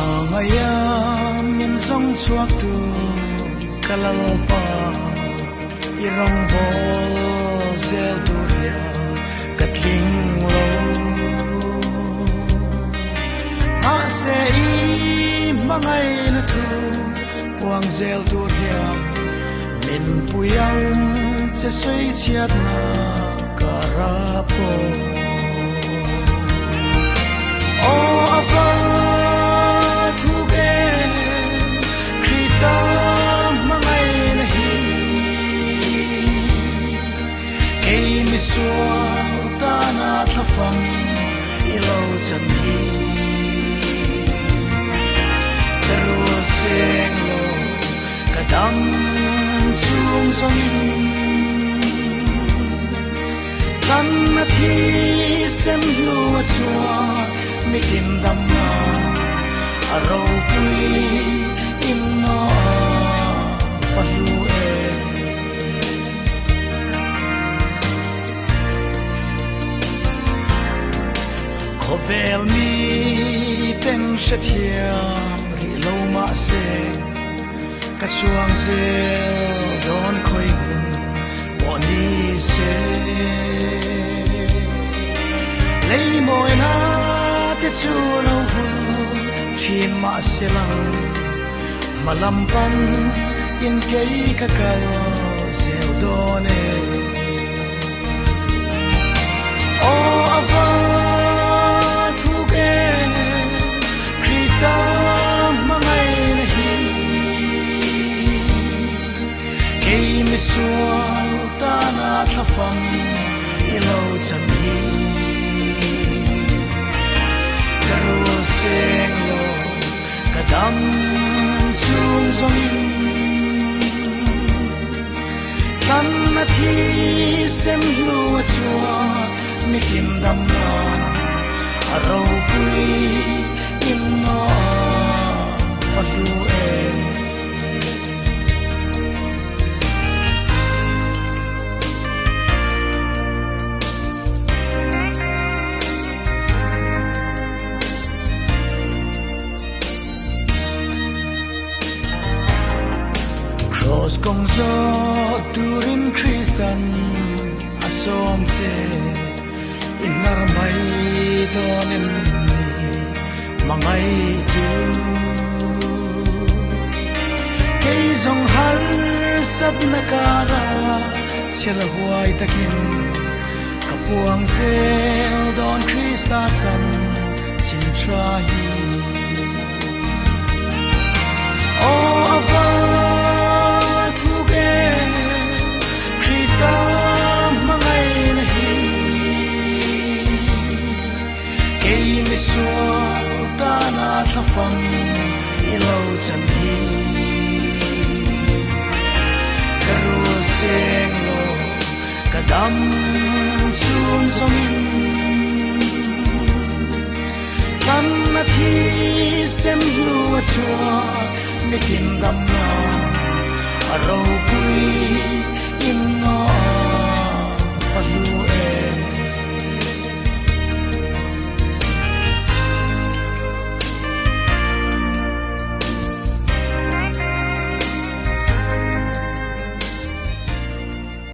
Angayam min song chuak tu kalalpa irong bol zel turia katling lo ma se I mangai na tu puang zel turia min puyang che soi chiat na karapo o ava thu ge Krista mangai na hi ei mi sual ta na thafam ilo chan hi ro seng lo kadam chung song tan na thi sem lo chua mi kim dam na aro pui in no fa hu e khovel mi ten shethiam ri lo ma se ka chuang se don khoi gun boni se lei moi na te chu lo vu chin ma se lang malam pan in kei ka ka se done o ava thu ge Krista mangai na hi kei mi sual ta na thafam ilo chan hi seng lo kadam chung song tan na thi sem lu chua mi kim dam na aro pui in no fa lu e Cross kong zo turin Kristan asom che inar mai donin ni mangai tu kei zong har sat nakara chel huai takin kapuang zel don Krista chan chin trai o ava mangai na hi kei mi sual ta na thafam ilo chan hi karu seng lo kadam chung song tan na thi sem lu chua mi kim dam na aro pui in no